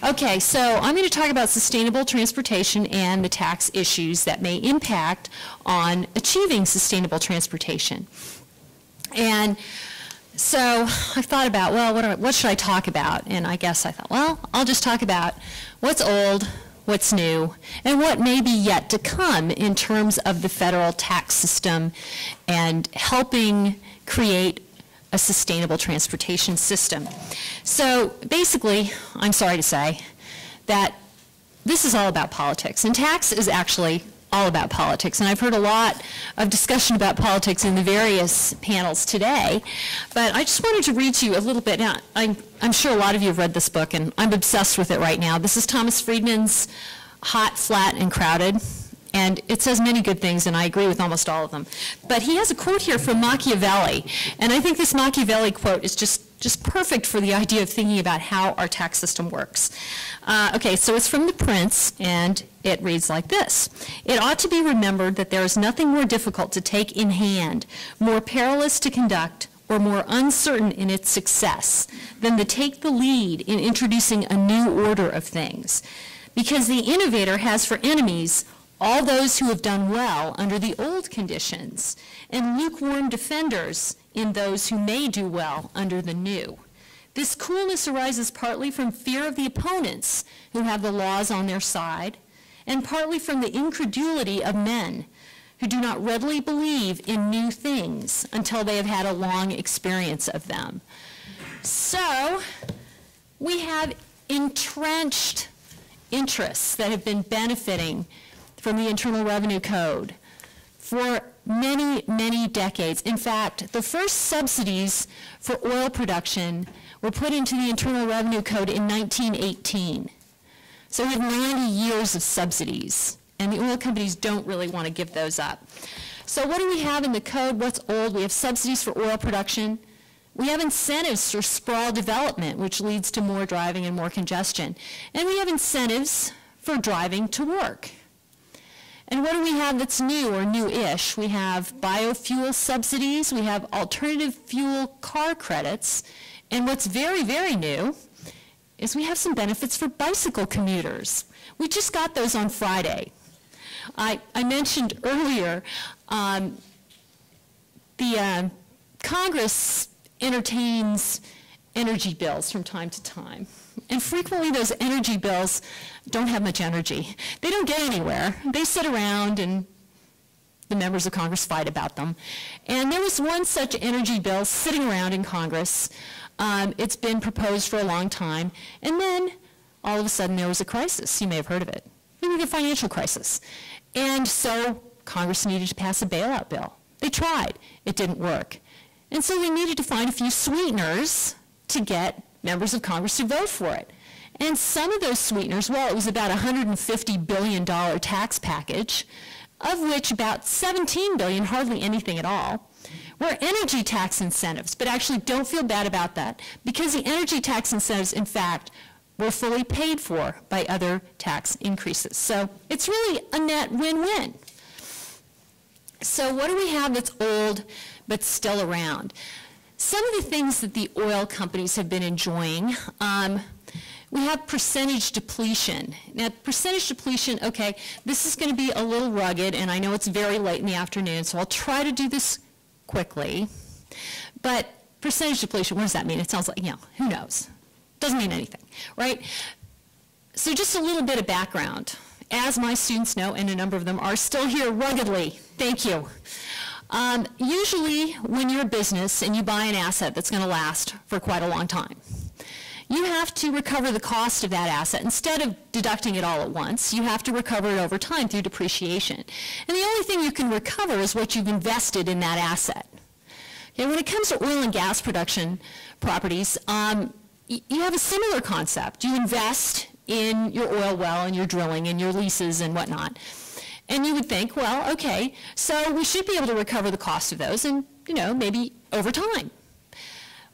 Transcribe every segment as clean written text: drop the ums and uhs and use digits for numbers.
Okay, so I'm going to talk about sustainable transportation and the tax issues that may impact on achieving sustainable transportation. And so I thought about, well, what should I talk about? And I guess I thought, well, I'll just talk about what's old, what's new, and what may be yet to come in terms of the federal tax system and helping create a sustainable transportation system. So basically, I'm sorry to say that this is all about politics, and tax is actually all about politics. And I've heard a lot of discussion about politics in the various panels today, but I just wanted to read to you a little bit. Now, I'm sure a lot of you have read this book, and I'm obsessed with it right now. This is Thomas Friedman's Hot, Flat, and Crowded. And it says many good things, and I agree with almost all of them. But he has a quote here from Machiavelli, and I think this Machiavelli quote is just perfect for the idea of thinking about how our tax system works. Okay, so it's from The Prince, and it reads like this. It ought to be remembered that there is nothing more difficult to take in hand, more perilous to conduct, or more uncertain in its success than to take the lead in introducing a new order of things. Because the innovator has for enemies all those who have done well under the old conditions, and lukewarm defenders in those who may do well under the new. This coolness arises partly from fear of the opponents who have the laws on their side, and partly from the incredulity of men who do not readily believe in new things until they have had a long experience of them. So we have entrenched interests that have been benefiting from the Internal Revenue Code for many, many decades. In fact, the first subsidies for oil production were put into the Internal Revenue Code in 1918. So we have 90 years of subsidies, and the oil companies don't really want to give those up. So what do we have in the code? What's old? We have subsidies for oil production. We have incentives for sprawl development, which leads to more driving and more congestion. And we have incentives for driving to work. And what do we have that's new or new-ish? We have biofuel subsidies, we have alternative fuel car credits, and what's very, very new is we have some benefits for bicycle commuters. We just got those on Friday. I mentioned earlier the Congress entertains energy bills from time to time. And frequently those energy bills don't have much energy. They don't get anywhere. They sit around and the members of Congress fight about them. And there was one such energy bill sitting around in Congress. It's been proposed for a long time. And then all of a sudden there was a crisis. You may have heard of it. Maybe the financial crisis. And so Congress needed to pass a bailout bill. They tried. It didn't work. And so they needed to find a few sweeteners to get members of Congress to vote for it. And some of those sweeteners, well, it was about a $150 billion tax package, of which about $17 billion, hardly anything at all, were energy tax incentives. But actually, don't feel bad about that, because the energy tax incentives, in fact, were fully paid for by other tax increases. So it's really a net win-win. So what do we have that's old but still around? Some of the things that the oil companies have been enjoying, we have percentage depletion. Now, percentage depletion, okay, this is going to be a little rugged, and I know it's very late in the afternoon, so I'll try to do this quickly. But percentage depletion, what does that mean? It sounds like, you know, who knows? Doesn't mean anything, right? So just a little bit of background. As my students know, and a number of them are still here ruggedly, thank you. Usually when you're a business and you buy an asset that's going to last for quite a long time, you have to recover the cost of that asset. Instead of deducting it all at once, you have to recover it over time through depreciation. And the only thing you can recover is what you've invested in that asset. Okay, when it comes to oil and gas production properties, you have a similar concept. You invest in your oil well and your drilling and your leases and whatnot. And you would think, well, okay, so we should be able to recover the cost of those and, you know, maybe over time.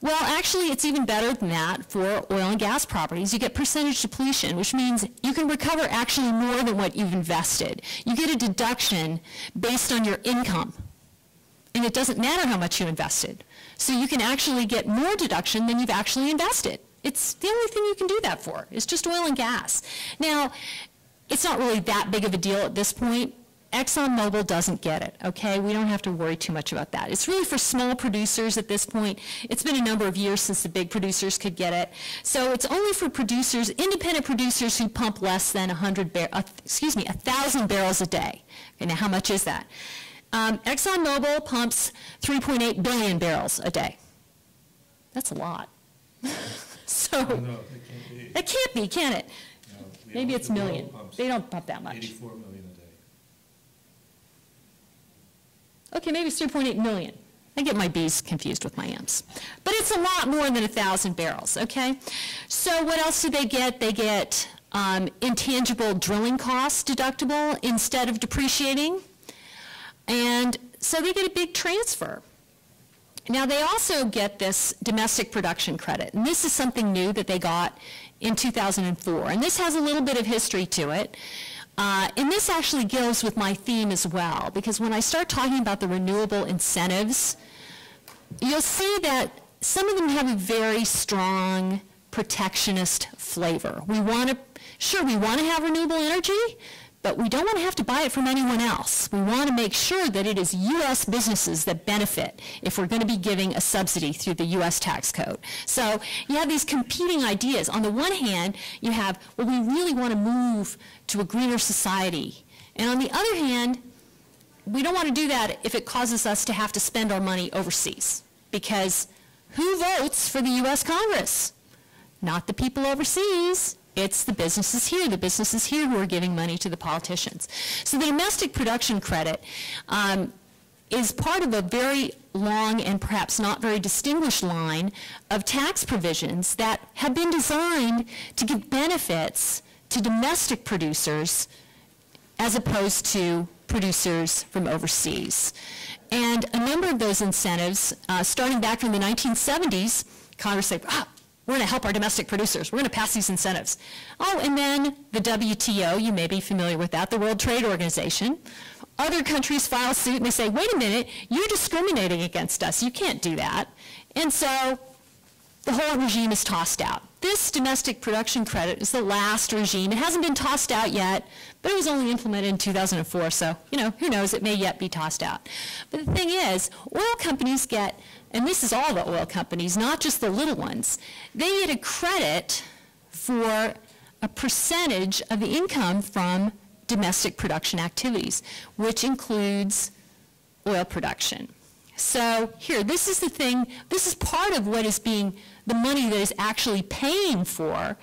Well, actually, it's even better than that for oil and gas properties. You get percentage depletion, which means you can recover actually more than what you've invested. You get a deduction based on your income. And it doesn't matter how much you invested. So you can actually get more deduction than you've actually invested. It's the only thing you can do that for. It's just oil and gas. Now, it's not really that big of a deal at this point. ExxonMobil doesn't get it, okay? We don't have to worry too much about that. It's really for small producers at this point. It's been a number of years since the big producers could get it. So it's only for producers, independent producers who pump less than 1,000 barrels a day. Okay, now how much is that? ExxonMobil pumps 3.8 billion barrels a day. That's a lot. So, No, it can't be. it can't be, can it? No, Maybe it's million. pumps They don't pump that much. 84 million a day. Okay, maybe it's 3.8 million. I get my B's confused with my M's. But it's a lot more than 1,000 barrels, okay? So what else do they get? They get intangible drilling costs deductible instead of depreciating. And so they get a big transfer. Now they also get this domestic production credit, and this is something new that they got in 2004. And this has a little bit of history to it. And this actually goes with my theme as well, because when I start talking about the renewable incentives, you'll see that some of them have a very strong protectionist flavor. We want to, sure, we want to have renewable energy, but we don't want to have to buy it from anyone else. We want to make sure that it is U.S. businesses that benefit if we're going to be giving a subsidy through the U.S. tax code. So you have these competing ideas. On the one hand, you have, well, we really want to move to a greener society. And on the other hand, we don't want to do that if it causes us to have to spend our money overseas. Because who votes for the U.S. Congress? Not the people overseas. It's the businesses here who are giving money to the politicians. So the domestic production credit is part of a very long and perhaps not very distinguished line of tax provisions that have been designed to give benefits to domestic producers as opposed to producers from overseas. And a number of those incentives, starting back from the 1970s, Congress said, we're going to help our domestic producers. We're going to pass these incentives. Oh, and then the WTO, you may be familiar with that, the World Trade Organization. Other countries file suit and they say, wait a minute, you're discriminating against us. You can't do that. And so the whole regime is tossed out. This domestic production credit is the last regime. It hasn't been tossed out yet, but it was only implemented in 2004, so, who knows, it may yet be tossed out. But the thing is, oil companies get, and this is all the oil companies, not just the little ones, they get a credit for a percentage of the income from domestic production activities, which includes oil production. So here, this is the thing, this is part of what is being, the money that is actually paying for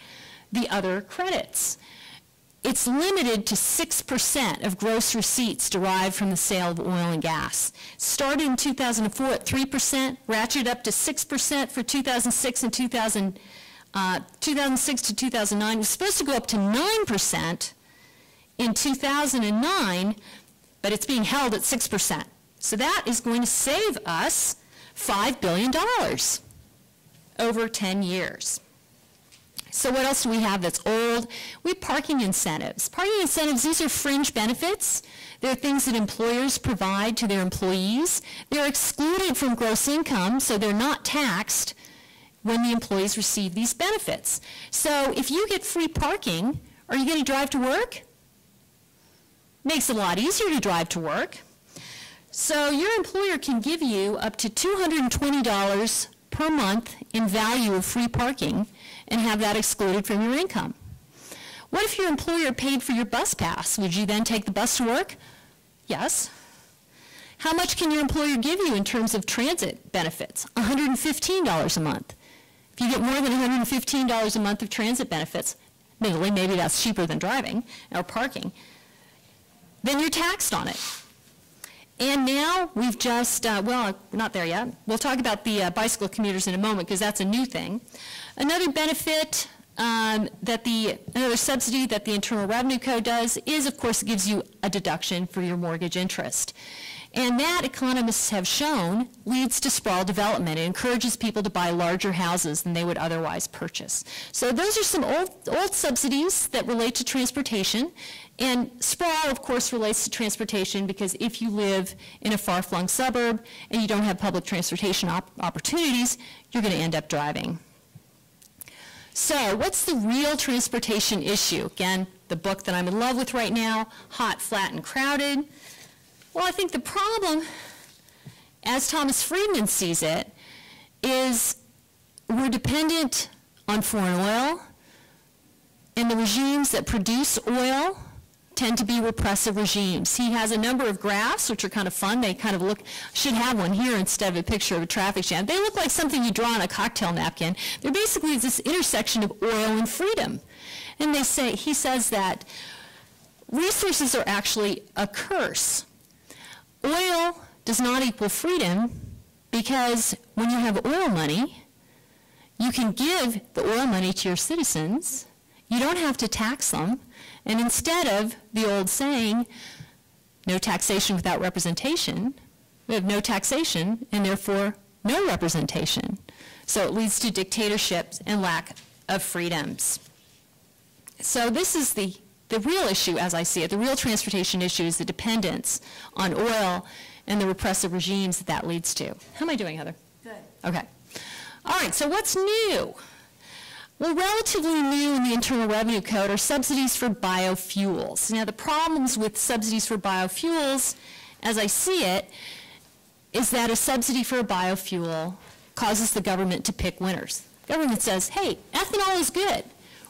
the other credits. It's limited to 6% of gross receipts derived from the sale of oil and gas. Started in 2004 at 3%, ratcheted up to 6% for 2006 and 2006 to 2009. It was supposed to go up to 9% in 2009, but it's being held at 6%. So that is going to save us $5 billion over 10 years. So what else do we have that's old? We have parking incentives. Parking incentives, these are fringe benefits. They're things that employers provide to their employees. They're excluded from gross income, so they're not taxed when the employees receive these benefits. So if you get free parking, are you going to drive to work? Makes it a lot easier to drive to work. So your employer can give you up to $220 per month in value of free parking and have that excluded from your income. What if your employer paid for your bus pass? Would you then take the bus to work? Yes. How much can your employer give you in terms of transit benefits? $115 a month. If you get more than $115 a month of transit benefits, admittedly, maybe that's cheaper than driving or parking, then you're taxed on it. And now we've just, well, we're not there yet. We'll talk about the bicycle commuters in a moment because that's a new thing. Another benefit another subsidy that the Internal Revenue Code does is, of course, it gives you a deduction for your mortgage interest. And that, economists have shown, leads to sprawl development. It encourages people to buy larger houses than they would otherwise purchase. So those are some old subsidies that relate to transportation. And sprawl, of course, relates to transportation because if you live in a far-flung suburb and you don't have public transportation opportunities, you're going to end up driving. So what's the real transportation issue? Again, the book that I'm in love with right now, Hot, Flat, and Crowded. Well, I think the problem, as Thomas Friedman sees it, is we're dependent on foreign oil, and the regimes that produce oil tend to be repressive regimes. He has a number of graphs, which are kind of fun. They kind of look, should have one here instead of a picture of a traffic jam. They look like something you draw on a cocktail napkin. They're basically this intersection of oil and freedom. And they say, he says that resources are actually a curse. Oil does not equal freedom because when you have oil money, you can give the oil money to your citizens. You don't have to tax them. And instead of the old saying, no taxation without representation, we have no taxation and therefore no representation. So it leads to dictatorships and lack of freedoms. So this is the real issue as I see it. The real transportation issue is the dependence on oil and the repressive regimes that leads to. How am I doing, Heather? Good. Okay. All right, so what's new? Well, relatively new in the Internal Revenue Code are subsidies for biofuels. Now, the problems with subsidies for biofuels, as I see it, is that a subsidy for a biofuel causes the government to pick winners. The government says, hey, ethanol is good.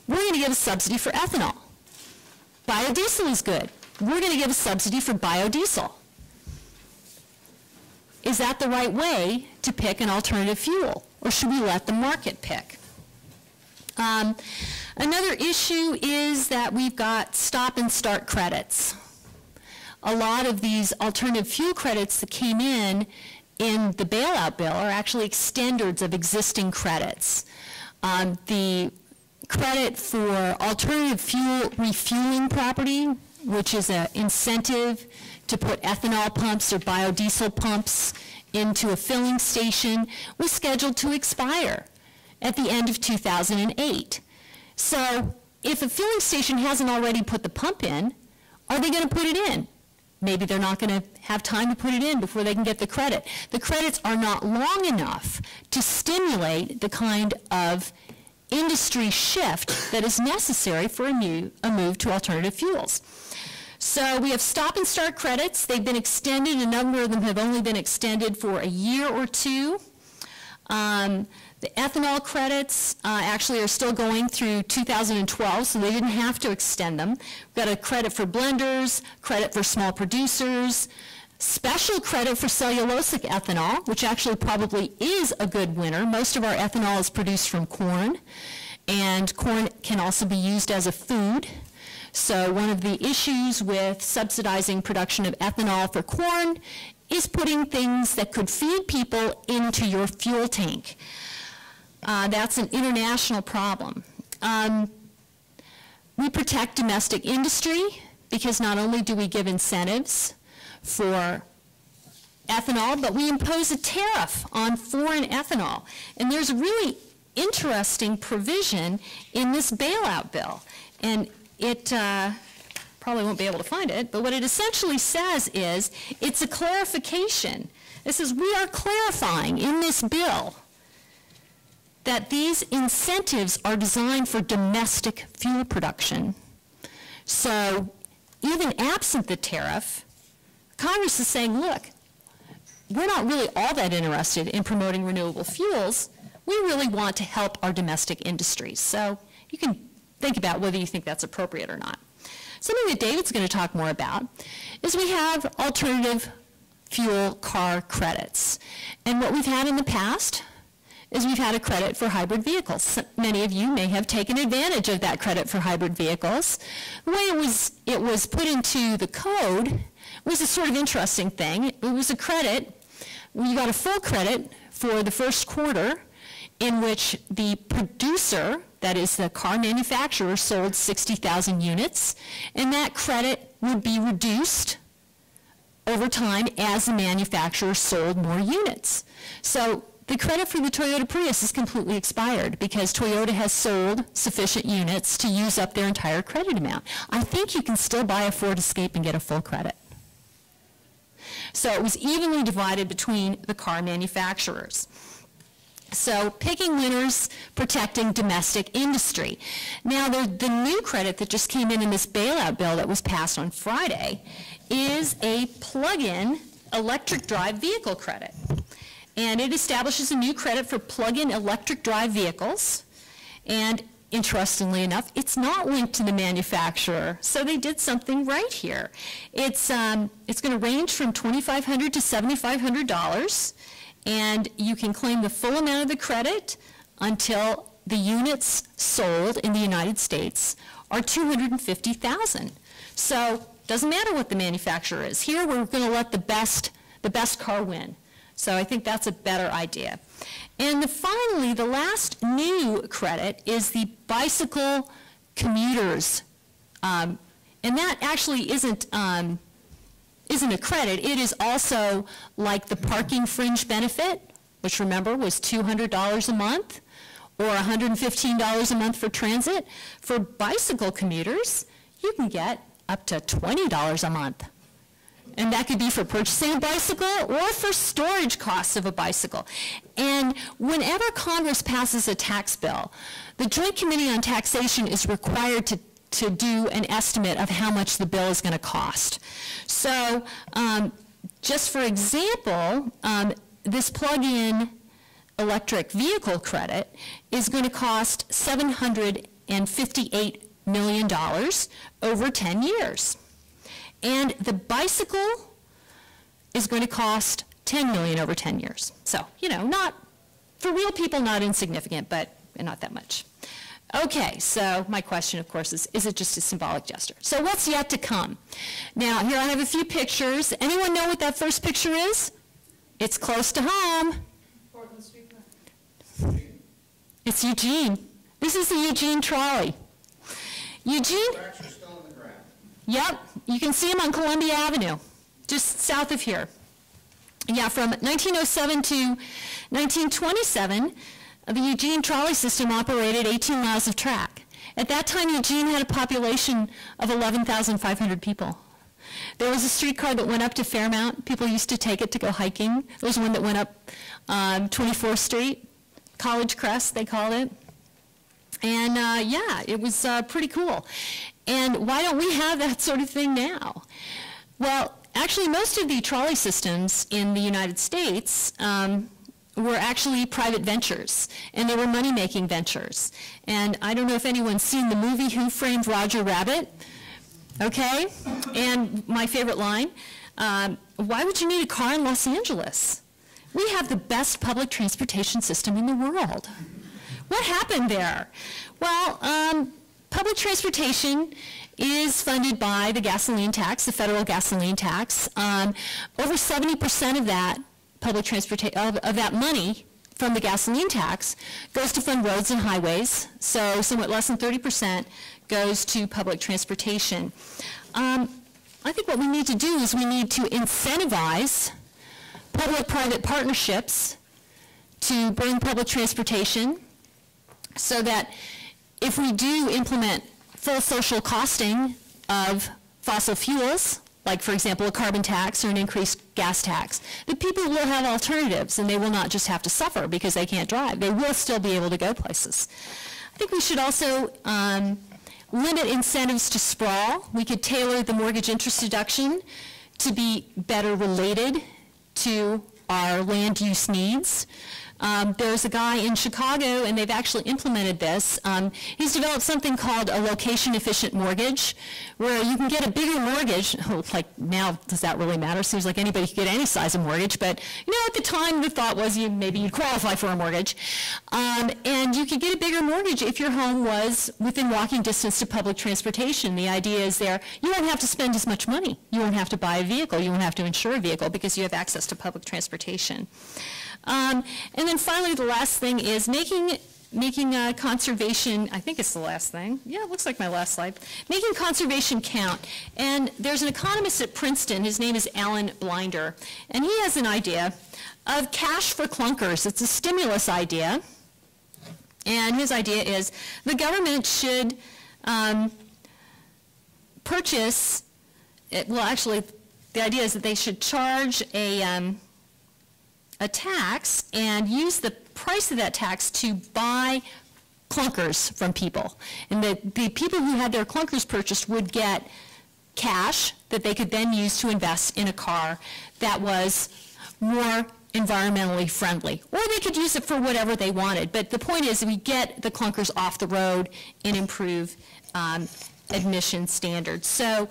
We're going to give a subsidy for ethanol. Biodiesel is good. We're going to give a subsidy for biodiesel. Is that the right way to pick an alternative fuel, or should we let the market pick? Another issue is that we've got stop and start credits. A lot of these alternative fuel credits that came in the bailout bill are actually extenders of existing credits. The credit for alternative fuel refueling property, which is an incentive to put ethanol pumps or biodiesel pumps into a filling station, was scheduled to expire at the end of 2008. So if a filling station hasn't already put the pump in, are they going to put it in? Maybe they're not going to have time to put it in before they can get the credit. The credits are not long enough to stimulate the kind of industry shift that is necessary for a move to alternative fuels. So we have stop and start credits. They've been extended. A number of them have only been extended for a year or two. The ethanol credits actually are still going through 2012, so they didn't have to extend them. We've got a credit for blenders, credit for small producers, special credit for cellulosic ethanol, which actually probably is a good winner. Most of our ethanol is produced from corn, and corn can also be used as a food. So one of the issues with subsidizing production of ethanol for corn is putting things that could feed people into your fuel tank. That's an international problem. We protect domestic industry because not only do we give incentives for ethanol, but we impose a tariff on foreign ethanol. And there's a really interesting provision in this bailout bill. And it probably won't be able to find it, but what it essentially says is it's a clarification. It says we are clarifying in this bill that these incentives are designed for domestic fuel production. So even absent the tariff, Congress is saying, look, we're not really all that interested in promoting renewable fuels. We really want to help our domestic industries. So you can think about whether you think that's appropriate or not. Something that David's going to talk more about is we have alternative fuel car credits. And what we've had in the past is we've had a credit for hybrid vehicles. Many of you may have taken advantage of that credit for hybrid vehicles. The way it was put into the code was a sort of interesting thing. It was a credit. You got a full credit for the first quarter in which the producer, that is the car manufacturer, sold 60,000 units, and that credit would be reduced over time as the manufacturer sold more units. So the credit for the Toyota Prius is completely expired because Toyota has sold sufficient units to use up their entire credit amount. I think you can still buy a Ford Escape and get a full credit. So it was evenly divided between the car manufacturers. So picking winners, protecting domestic industry. Now the new credit that just came in this bailout bill that was passed on Friday is a plug-in electric drive vehicle credit. And it establishes a new credit for plug-in electric drive vehicles. And interestingly enough, it's not linked to the manufacturer, so they did something right here. It's going to range from $2,500 to $7,500. And you can claim the full amount of the credit until the units sold in the United States are 250,000. So doesn't matter what the manufacturer is. Here we're going to let the best car win. So I think that's a better idea. And finally, the last new credit is the bicycle commuters. And that actually isn't a credit. It is also like the parking fringe benefit, which remember was $200 a month or $115 a month for transit. For bicycle commuters, you can get up to $20 a month. And that could be for purchasing a bicycle or for storage costs of a bicycle. And whenever Congress passes a tax bill, the Joint Committee on Taxation is required to do an estimate of how much the bill is going to cost. So just for example, this plug-in electric vehicle credit is going to cost $758 million over 10 years. And the bicycle is going to cost $10 million over 10 years. So, you know, not, for real people, not insignificant, but not that much. Okay, so my question, of course, is it just a symbolic gesture? So what's yet to come? Now, here I have a few pictures. Anyone know what that first picture is? It's close to home. Portland Street. It's Eugene. This is the Eugene trolley. Eugene? Tracks are still in the ground. Yep, you can see them on Columbia Avenue, just south of here. Yeah, from 1907 to 1927, the Eugene trolley system operated 18 miles of track. At that time, Eugene had a population of 11,500 people. There was a streetcar that went up to Fairmount. People used to take it to go hiking. There was one that went up 24th Street, College Crest, they called it. And yeah, it was pretty cool. And why don't we have that sort of thing now? Well, actually, most of the trolley systems in the United States were actually private ventures, and they were money-making ventures. And I don't know if anyone's seen the movie Who Framed Roger Rabbit, okay? And my favorite line, why would you need a car in Los Angeles? We have the best public transportation system in the world. What happened there? Well, public transportation is funded by the gasoline tax, the federal gasoline tax. Over 70% of that public transportation, of that money from the gasoline tax goes to fund roads and highways. So somewhat less than 30% goes to public transportation. I think what we need to do is we need to incentivize public-private partnerships to bring public transportation so that if we do implement full social costing of fossil fuels, like for example a carbon tax or an increased gas tax, the people will have alternatives and they will not just have to suffer because they can't drive. They will still be able to go places. I think we should also limit incentives to sprawl. We could tailor the mortgage interest deduction to be better related to our land use needs. There's a guy in Chicago, and they've actually implemented this. He's developed something called a location-efficient mortgage, where you can get a bigger mortgage. Oh, like now, does that really matter? Seems like anybody could get any size of mortgage, but you know, at the time, the thought was maybe you'd qualify for a mortgage. And you could get a bigger mortgage if your home was within walking distance to public transportation. The idea is there, you won't have to spend as much money. You won't have to buy a vehicle. You won't have to insure a vehicle because you have access to public transportation. And then finally, the last thing is making conservation, I think it's the last thing. Yeah, it looks like my last slide. Making conservation count. And there's an economist at Princeton, his name is Alan Blinder, and he has an idea of cash for clunkers. It's a stimulus idea. And his idea is the government should purchase, well actually the idea is that they should charge a tax and use the price of that tax to buy clunkers from people. And the people who had their clunkers purchased would get cash that they could then use to invest in a car that was more environmentally friendly. Or they could use it for whatever they wanted. But the point is, we get the clunkers off the road and improve emission standards. So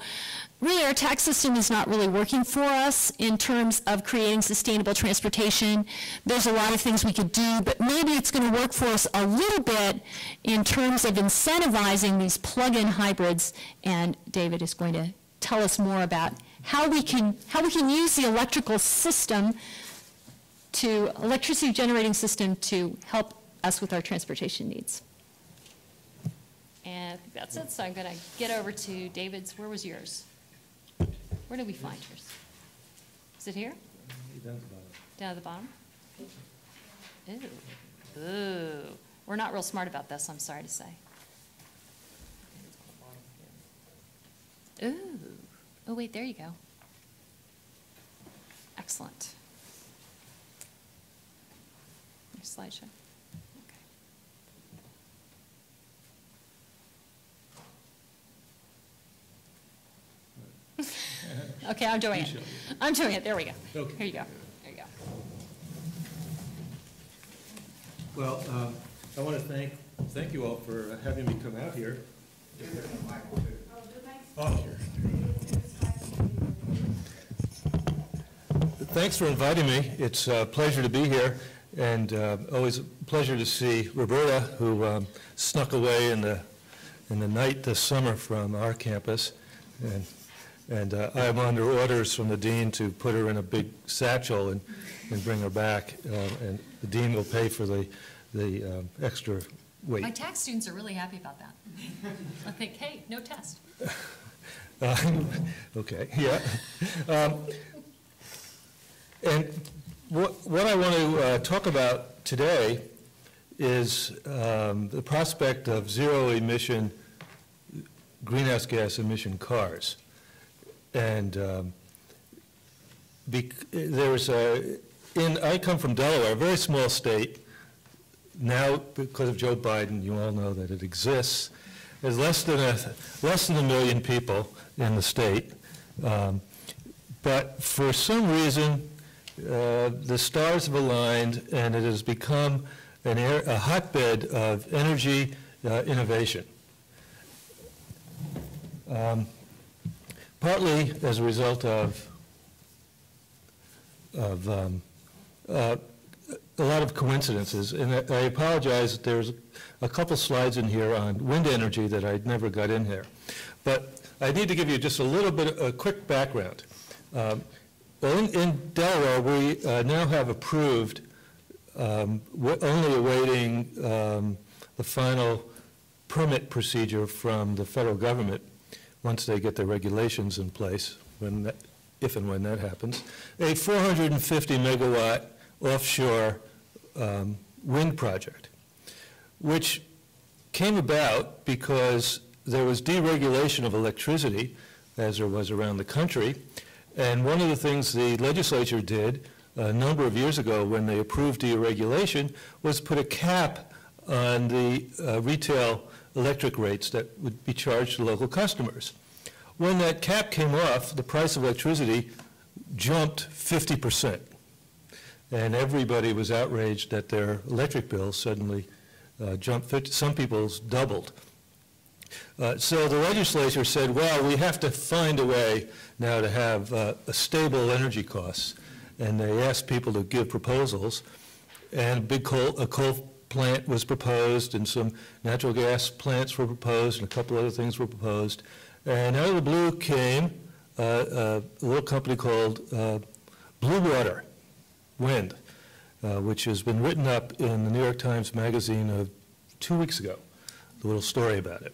really, our tax system is not really working for us in terms of creating sustainable transportation. There's a lot of things we could do, but maybe it's going to work for us a little bit in terms of incentivizing these plug-in hybrids, and David is going to tell us more about how we can use the electricity generating system to help us with our transportation needs. And I think that's it, so I'm going to get over to David's. Where was yours? Where did we find yours? Is it here? Down at the bottom. Down at the bottom? Ooh. Ooh. We're not real smart about this, I'm sorry to say. Ooh. Oh, wait, there you go. Excellent. Your slideshow. Okay, I'm doing it. I'm doing it. There we go. Okay. Here you go. There you go. Well, I want to thank you all for having me come out here. Oh. Thanks for inviting me. It's a pleasure to be here, and always a pleasure to see Roberta, who snuck away in the night this summer from our campus, and I'm under orders from the dean to put her in a big satchel and bring her back, and the dean will pay for the extra weight. My tax students are really happy about that. I think, hey, no test. Okay, yeah. And what I want to talk about today is the prospect of zero-emission greenhouse gas emission cars. And I come from Delaware, a very small state. Now, because of Joe Biden, you all know that it exists. There's less than a million people in the state. But for some reason, the stars have aligned, and it has become a hotbed of energy innovation. Partly as a result of a lot of coincidences, and I apologize that there's a couple slides in here on wind energy that I never got in here. But I need to give you just a little bit, a quick background. Well, in Delaware, we now have approved, only awaiting the final permit procedure from the federal government once they get their regulations in place, if and when that happens, a 450 megawatt offshore wind project, which came about because there was deregulation of electricity, as there was around the country. And one of the things the legislature did a number of years ago when they approved deregulation was put a cap on the retail electric rates that would be charged to local customers. When that cap came off, the price of electricity jumped 50%. And everybody was outraged that their electric bills suddenly jumped 50, some people's doubled. So the legislature said, well, we have to find a way now to have a stable energy costs. And they asked people to give proposals. And a coal plant was proposed, and some natural gas plants were proposed, and a couple other things were proposed. And out of the blue came a little company called Blue Water Wind, which has been written up in the New York Times Magazine 2 weeks ago, a little story about it.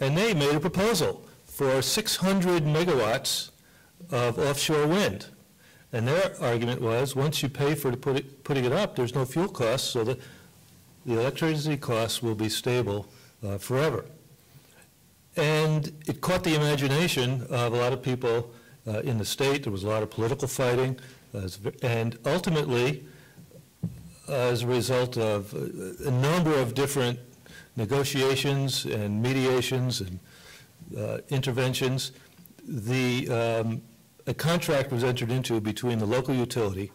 And they made a proposal for 600 megawatts of offshore wind. And their argument was, once you pay for putting it up, there's no fuel costs, so the electricity costs will be stable forever. And it caught the imagination of a lot of people in the state. There was a lot of political fighting, and ultimately, as a result of a number of different negotiations and mediations and interventions. A contract was entered into between the local utility,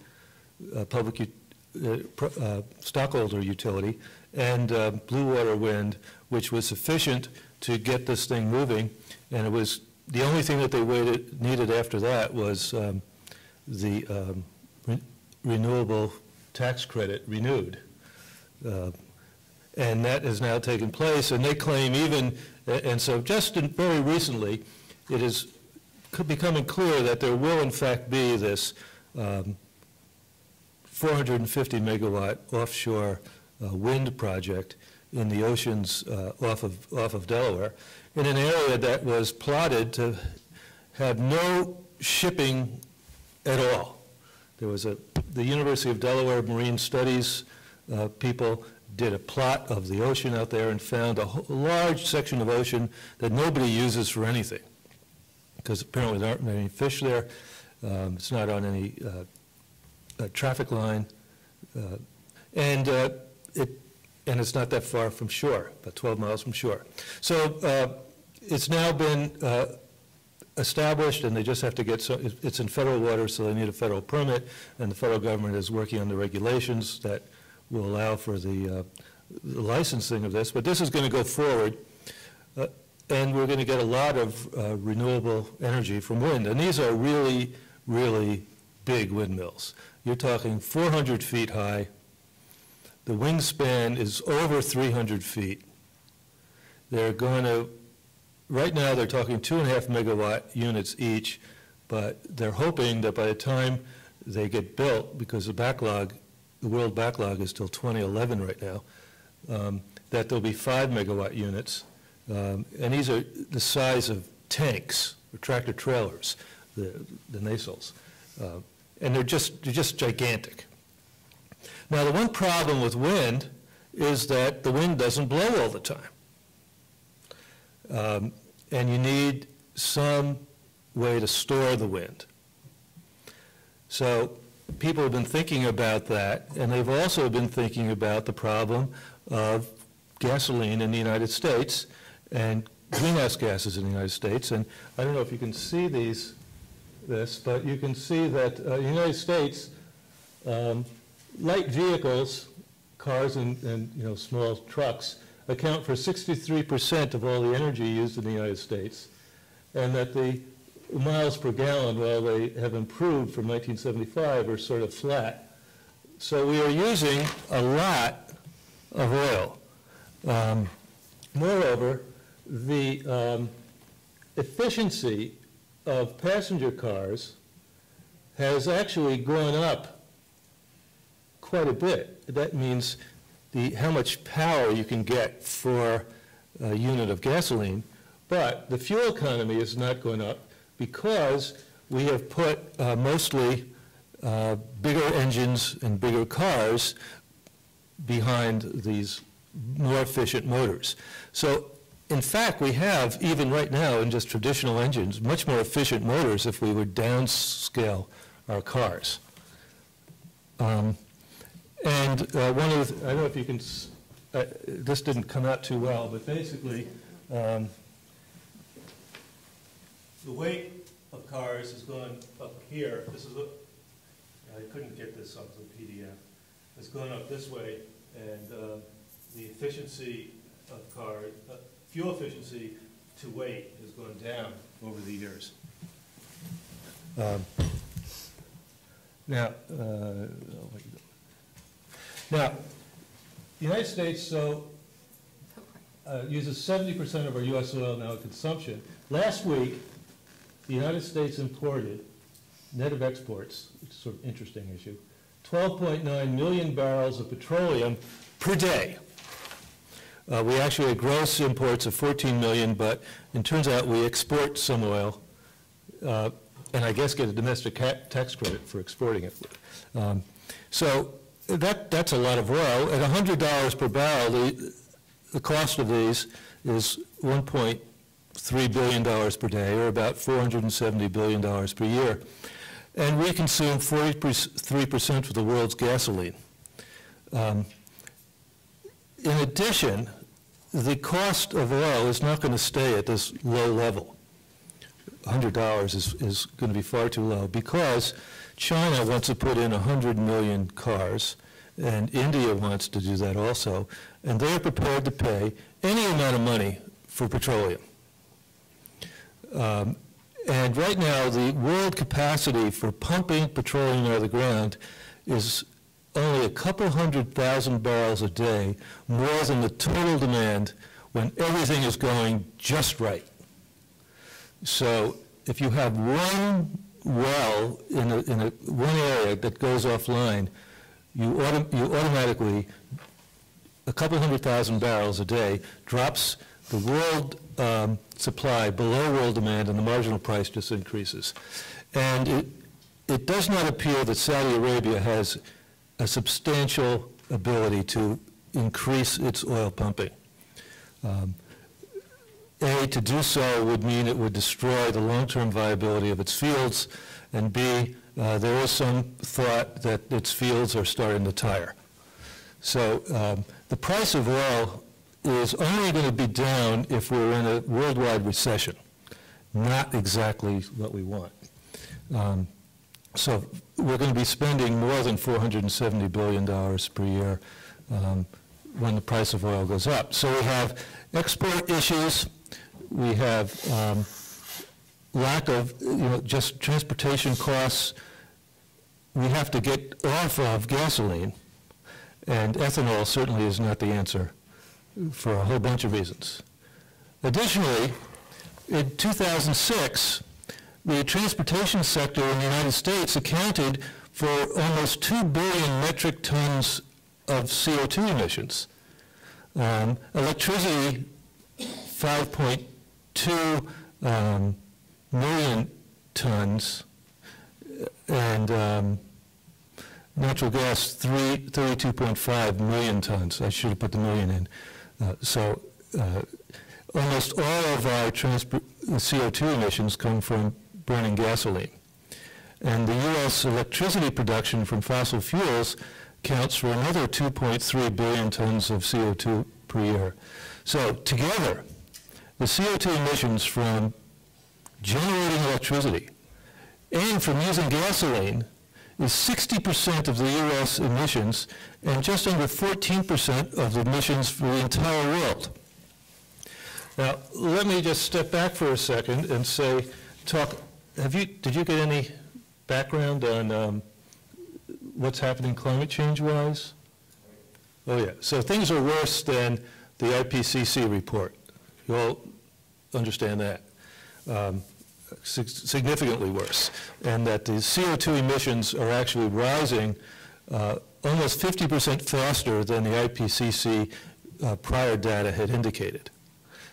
stockholder utility, and Blue Water Wind, which was sufficient to get this thing moving. And it was the only thing that they needed after that was the renewable tax credit renewed. And that has now taken place, and they claim and so just very recently, it is becoming clear that there will in fact be this 450 megawatt offshore wind project in the oceans off of Delaware, in an area that was plotted to have no shipping at all. There was the University of Delaware Marine Studies people did a plot of the ocean out there and found a large section of ocean that nobody uses for anything, because apparently there aren't any fish there. It's not on any traffic line, and it's not that far from shore, about 12 miles from shore. So it's now been established, and they just have to get, it's in federal waters, so they need a federal permit, and the federal government is working on the regulations that will allow for the licensing of this. But this is going to go forward, and we're going to get a lot of renewable energy from wind. And these are really, really big windmills. You're talking 400 feet high. The wingspan is over 300 feet. They're going to, right now they're talking 2.5 megawatt units each, but they're hoping that by the time they get built, because the world backlog is till 2011 right now, that there'll be 5 megawatt units. And these are the size of tanks or tractor trailers, the nacelles. And they're just gigantic. Now, the one problem with wind is that the wind doesn't blow all the time. And you need some way to store the wind. So people have been thinking about that, and they've also been thinking about the problem of gasoline in the United States and greenhouse gases in the United States. And I don't know if you can see this, but you can see that in the United States, light vehicles, cars and small trucks, account for 63% of all the energy used in the United States, and that the miles per gallon, while they have improved from 1975, are sort of flat. So we are using a lot of oil. Moreover, the efficiency of passenger cars has actually gone up quite a bit. That means how much power you can get for a unit of gasoline, but the fuel economy is not going up because we have put mostly bigger engines and bigger cars behind these more efficient motors. So in fact, we have, even right now in just traditional engines, much more efficient motors if we would downscale our cars. And one of the, I don't know if you can, this didn't come out too well, but basically, the weight of cars has gone up here. This is what, I couldn't get this off the PDF. It's gone up this way, and the efficiency of cars, fuel efficiency to weight has gone down over the years. Now, the United States uses 70% of our U.S. oil now in consumption. Last week, the United States imported, net of exports, which is sort of an interesting issue, 12.9 million barrels of petroleum per day. We actually had gross imports of 14 million, but it turns out we export some oil, and I guess get a domestic tax credit for exporting it. So that's a lot of oil. At $100 per barrel, the cost of these is $1.3 billion per day, or about $470 billion per year. And we consume 43% of the world's gasoline. In addition, the cost of oil is not going to stay at this low level. $100 is going to be far too low because China wants to put in 100 million cars, and India wants to do that also, and they're prepared to pay any amount of money for petroleum. And right now, the world capacity for pumping petroleum out of the ground is only a couple 100,000 barrels a day, more than the total demand when everything is going just right. So if you have one well in one area that goes offline, you automatically, a couple 100,000 barrels a day drops the world supply below world demand, and the marginal price just increases. And it does not appear that Saudi Arabia has a substantial ability to increase its oil pumping. A, to do so would mean it would destroy the long-term viability of its fields, and B, there is some thought that its fields are starting to tire. So the price of oil is only going to be down if we're in a worldwide recession, not exactly what we want. So we're going to be spending more than $470 billion per year when the price of oil goes up. So we have export issues. We have lack of, just transportation costs. We have to get off of gasoline, and ethanol certainly is not the answer for a whole bunch of reasons. Additionally, in 2006, the transportation sector in the United States accounted for almost 2 billion metric tons of CO2 emissions. Electricity, 5.2 million tons, and natural gas, 32.5 million tons. I should have put the million in. So almost all of our CO2 emissions come from burning gasoline. And the U.S. electricity production from fossil fuels counts for another 2.3 billion tons of CO2 per year. So together, the CO2 emissions from generating electricity and from using gasoline is 60% of the U.S. emissions and just under 14% of the emissions for the entire world. Now, let me just step back for a second and say, did you get any background on what's happening climate change-wise? Oh, yeah. So things are worse than the IPCC report. You all understand that. Significantly worse, and that the CO2 emissions are actually rising almost 50% faster than the IPCC prior data had indicated.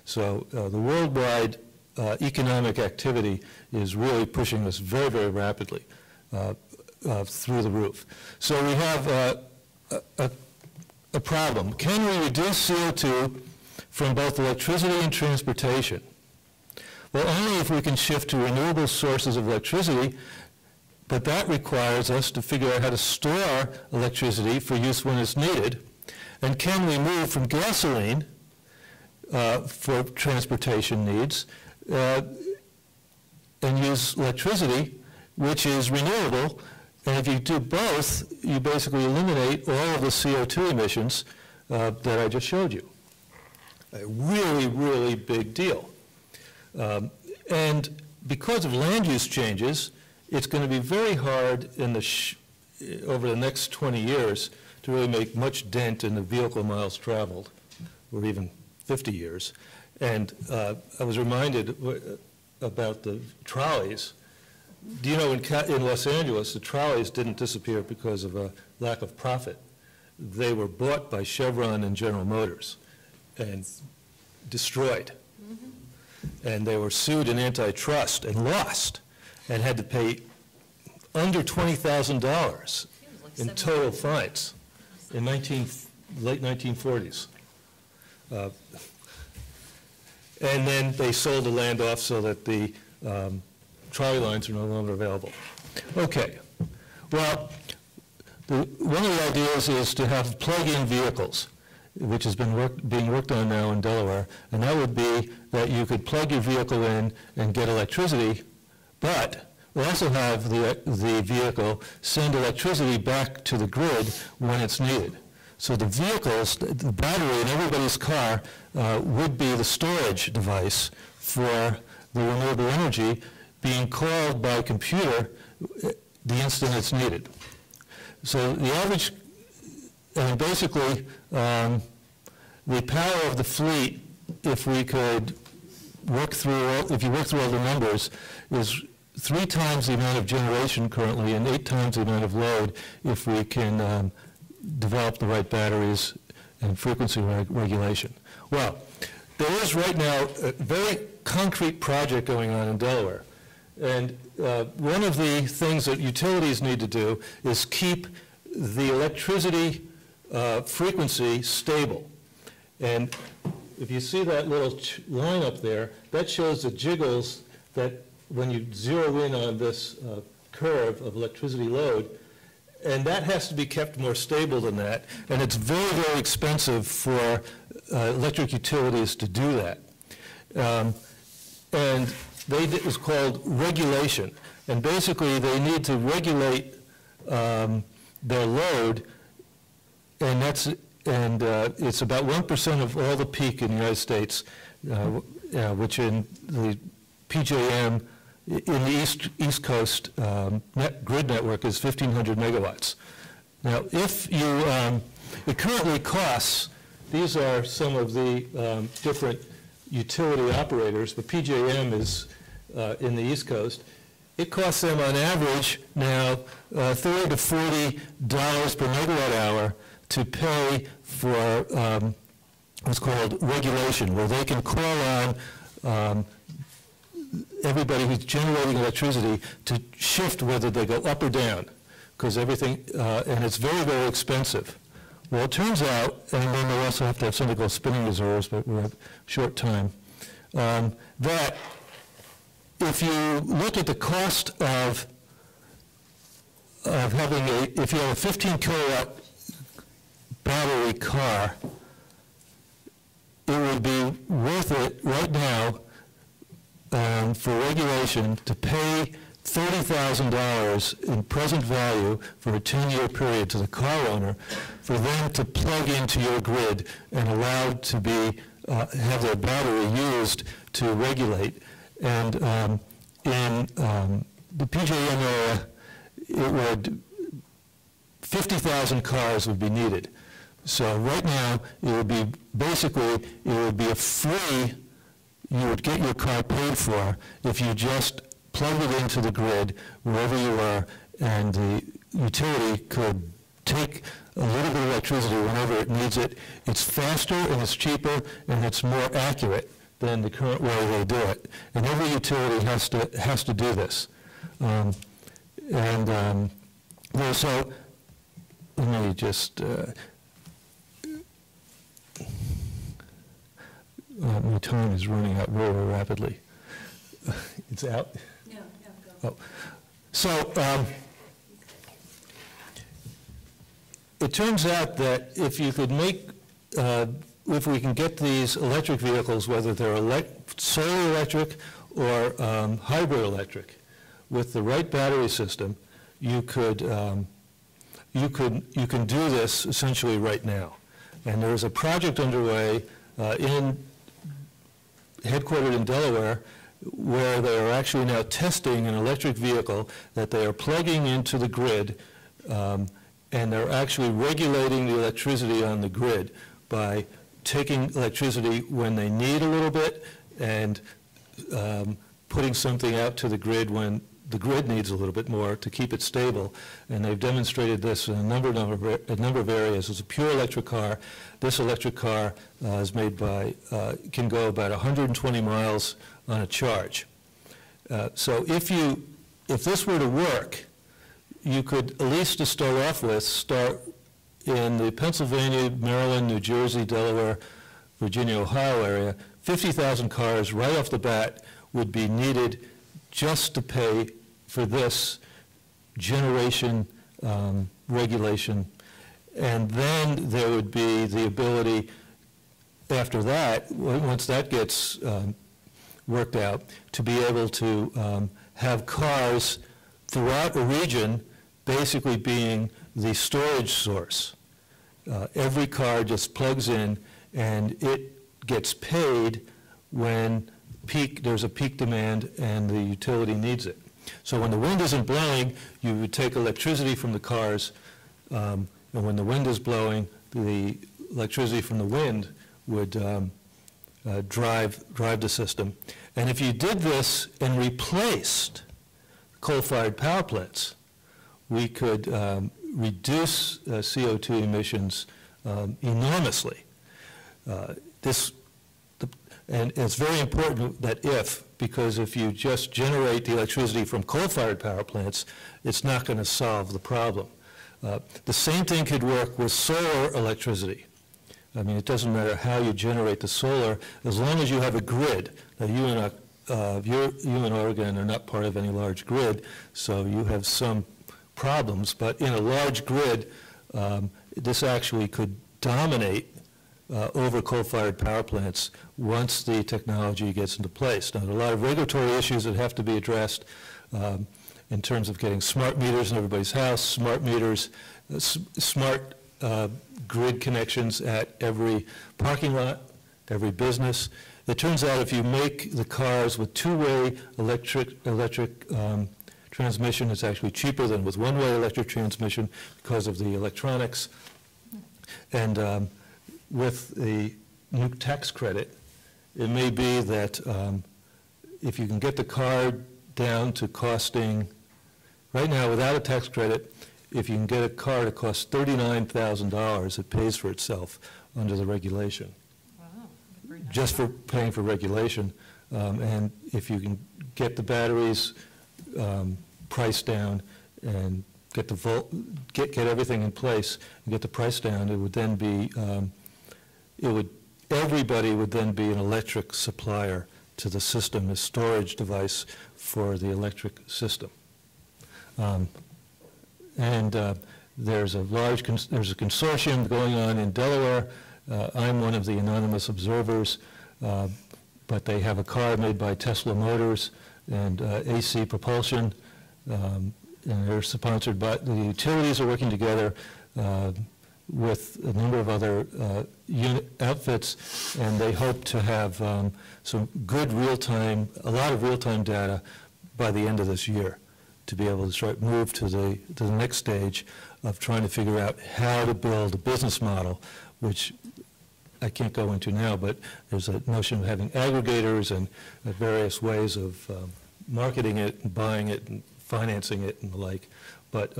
So the worldwide economic activity is really pushing us very, very rapidly through the roof. So we have a problem. Can we reduce CO2 from both electricity and transportation? Well, only if we can shift to renewable sources of electricity, but that requires us to figure out how to store electricity for use when it's needed. And can we move from gasoline for transportation needs and use electricity, which is renewable? And if you do both, you basically eliminate all of the CO2 emissions that I just showed you. A really, really big deal. And because of land use changes, it's going to be very hard over the next 20 years to really make much dent in the vehicle miles traveled, or even 50 years. And I was reminded about the trolleys. Do you know in Los Angeles, the trolleys didn't disappear because of a lack of profit. They were bought by Chevron and General Motors and destroyed. And they were sued in antitrust and lost and had to pay under $20,000 in total fines in late 1940s. And then they sold the land off so that the trolley lines are no longer available. Okay. Well, one of the ideas is to have plug-in vehicles, which has been being worked on now in Delaware, and that would be that you could plug your vehicle in and get electricity, but we also have the vehicle send electricity back to the grid when it's needed. So the vehicles, the battery in everybody's car would be the storage device for the renewable energy being called by computer the instant it's needed. So the average, and basically the power of the fleet, if we could work through, if you work through all the numbers, is 3 times the amount of generation currently and 8 times the amount of load if we can develop the right batteries and frequency regulation. Well, there is right now a very concrete project going on in Delaware. And one of the things that utilities need to do is keep the electricity frequency stable. And if you see that little line up there, that shows the jiggles that when you zero in on this curve of electricity load, and that has to be kept more stable than that. And it's very, very expensive for electric utilities to do that. And it was called regulation. And basically, they need to regulate their load, and it's about 1% of all the peak in the United States, which in the PJM in the East Coast grid network is 1,500 megawatts. Now, if you, it currently costs, these are some of the different utility operators, but PJM is in the East Coast. It costs them on average now $30 to $40 per megawatt hour to pay for what's called regulation, where they can call on everybody who's generating electricity to shift whether they go up or down, because everything, and it's very, very expensive. Well, it turns out, and then they also have to have something called spinning reserves, but we have short time, that if you look at the cost of having if you have a 15 kilowatt battery car, it would be worth it right now for regulation to pay $30,000 in present value for a 10-year period to the car owner for them to plug into your grid and allowed to be have their battery used to regulate. And in the PJM area, it would 50,000 cars would be needed. So right now, it would be basically it would be a free. You would get your car paid for if you just plug it into the grid wherever you are, and the utility could take a little bit of electricity whenever it needs it. It's faster and it's cheaper and it's more accurate than the current way they do it. And every utility has to do this. So let me just. My time is running out very, very rapidly. It's out? No, go. Oh. So it turns out that if you could make, if we can get these electric vehicles, whether they're solar electric or hybrid electric, with the right battery system, you can do this essentially right now. And there's a project underway headquartered in Delaware, where they are actually now testing an electric vehicle that they are plugging into the grid, and they're actually regulating the electricity on the grid by taking electricity when they need a little bit and putting something out to the grid when the grid needs a little bit more to keep it stable. And they've demonstrated this in a number of areas. It's a pure electric car. This electric car is made by, can go about 120 miles on a charge. So if this were to work, you could, at least to start off with, start in the Pennsylvania, Maryland, New Jersey, Delaware, Virginia, Ohio area. 50,000 cars right off the bat would be needed just to pay for this generation regulation. And then there would be the ability, after that, once that gets worked out, to be able to have cars throughout a region basically being the storage source. Every car just plugs in and it gets paid when there's a peak demand and the utility needs it. So when the wind isn't blowing, you would take electricity from the cars, and when the wind is blowing, the electricity from the wind would drive the system. And if you did this and replaced coal-fired power plants, we could reduce CO2 emissions enormously. And it's very important that because if you just generate the electricity from coal-fired power plants, it's not going to solve the problem. The same thing could work with solar electricity. I mean, it doesn't matter how you generate the solar, as long as you have a grid. Now, you in Oregon are not part of any large grid, so you have some problems, but in a large grid, this actually could dominate over coal-fired power plants once the technology gets into place. Now, there are a lot of regulatory issues that have to be addressed in terms of getting smart meters in everybody's house, smart meters, smart grid connections at every parking lot, every business. It turns out if you make the cars with two-way electric transmission, it's actually cheaper than with one-way electric transmission because of the electronics. And with the new tax credit, it may be that if you can get the car down to costing, right now without a tax credit, if you can get a car to cost $39,000, it pays for itself under the regulation. Wow. Just for paying for regulation. And if you can get the batteries priced down and get get everything in place and get the price down, it would then be everybody would then be an electric supplier to the system, a storage device for the electric system. There's a consortium going on in Delaware. I'm one of the anonymous observers, but they have a car made by Tesla Motors and AC Propulsion, and they're sponsored by, the utilities are working together with a number of other outfits, and they hope to have some good real-time, a lot of real-time data by the end of this year to be able to move to the next stage of trying to figure out how to build a business model, which I can't go into now, but there's a notion of having aggregators and various ways of marketing it and buying it and financing it and the like. But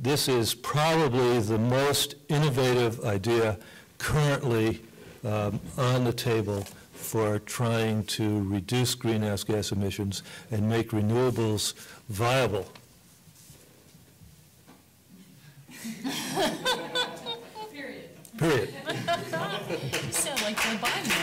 this is probably the most innovative idea currently on the table for trying to reduce greenhouse gas emissions and make renewables viable. Period. Period. You sound like Joe Biden.